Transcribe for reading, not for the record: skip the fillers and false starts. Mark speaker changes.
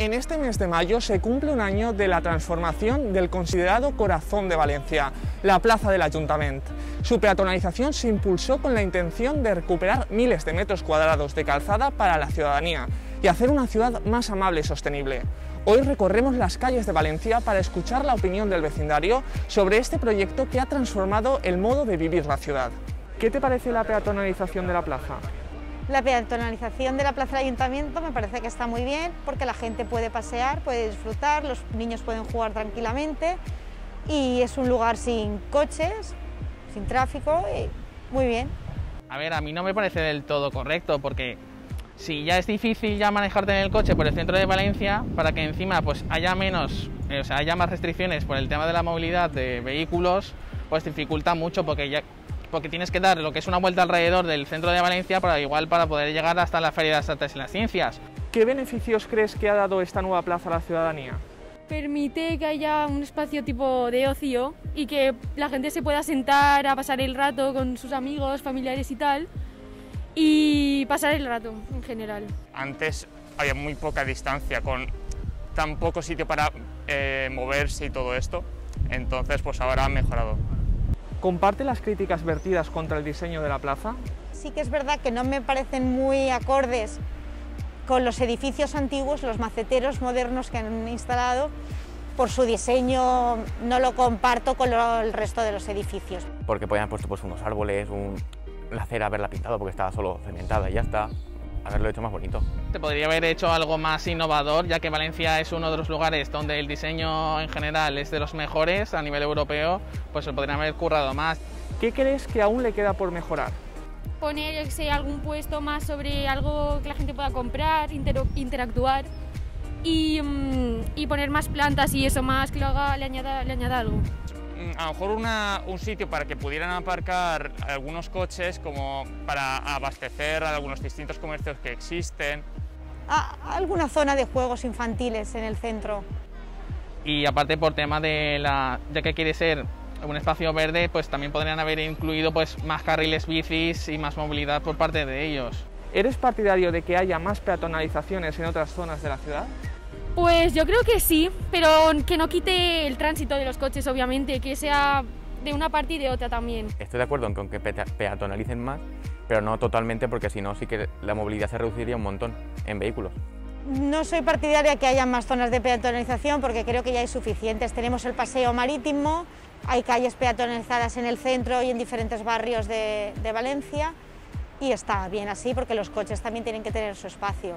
Speaker 1: En este mes de mayo se cumple un año de la transformación del considerado corazón de Valencia, la plaza del Ayuntamiento. Su peatonalización se impulsó con la intención de recuperar miles de metros cuadrados de calzada para la ciudadanía y hacer una ciudad más amable y sostenible. Hoy recorremos las calles de Valencia para escuchar la opinión del vecindario sobre este proyecto que ha transformado el modo de vivir la ciudad. ¿Qué te parece la peatonalización de la plaza?
Speaker 2: La peatonalización de la plaza del Ayuntamiento me parece que está muy bien porque la gente puede pasear, puede disfrutar, los niños pueden jugar tranquilamente y es un lugar sin coches, sin tráfico y muy bien.
Speaker 3: A ver, a mí no me parece del todo correcto porque si ya es difícil ya manejarte en el coche por el centro de Valencia, para que encima pues haya haya más restricciones por el tema de la movilidad de vehículos, pues dificulta mucho porque tienes que dar lo que es una vuelta alrededor del centro de Valencia para poder llegar hasta la Feria de las Artes y las Ciencias.
Speaker 1: ¿Qué beneficios crees que ha dado esta nueva plaza a la ciudadanía?
Speaker 4: Permite que haya un espacio tipo de ocio y que la gente se pueda sentar a pasar el rato con sus amigos, familiares y tal, y pasar el rato en general.
Speaker 5: Antes había muy poca distancia, con tan poco sitio para moverse y todo esto, entonces pues ahora ha mejorado.
Speaker 1: ¿Comparte las críticas vertidas contra el diseño de la plaza?
Speaker 2: Sí que es verdad que no me parecen muy acordes con los edificios antiguos, los maceteros modernos que han instalado. Por su diseño no lo comparto con el resto de los edificios.
Speaker 6: Porque podían haber puesto pues, unos árboles, la acera haberla pintado porque estaba solo cementada y ya está. Haberlo hecho más bonito.
Speaker 3: Se podría haber hecho algo más innovador, ya que Valencia es uno de los lugares donde el diseño en general es de los mejores a nivel europeo, pues se podrían haber currado más.
Speaker 1: ¿Qué crees que aún le queda por mejorar?
Speaker 4: Poner, yo que sé, algún puesto más sobre algo que la gente pueda comprar, interactuar y poner más plantas y eso más que le añada algo.
Speaker 5: A lo mejor un sitio para que pudieran aparcar algunos coches como para abastecer a algunos distintos comercios que existen.
Speaker 2: Alguna zona de juegos infantiles en el centro.
Speaker 3: Y aparte por tema ya que quiere ser un espacio verde, pues también podrían haber incluido pues, más carriles bicis y más movilidad por parte de ellos.
Speaker 1: ¿Eres partidario de que haya más peatonalizaciones en otras zonas de la ciudad?
Speaker 4: Pues yo creo que sí, pero que no quite el tránsito de los coches, obviamente, que sea de una parte y de otra también.
Speaker 6: Estoy de acuerdo en que peatonalicen más, pero no totalmente porque si no sí que la movilidad se reduciría un montón en vehículos.
Speaker 2: No soy partidaria que haya más zonas de peatonalización porque creo que ya hay suficientes. Tenemos el paseo marítimo, hay calles peatonalizadas en el centro y en diferentes barrios de Valencia y está bien así porque los coches también tienen que tener su espacio.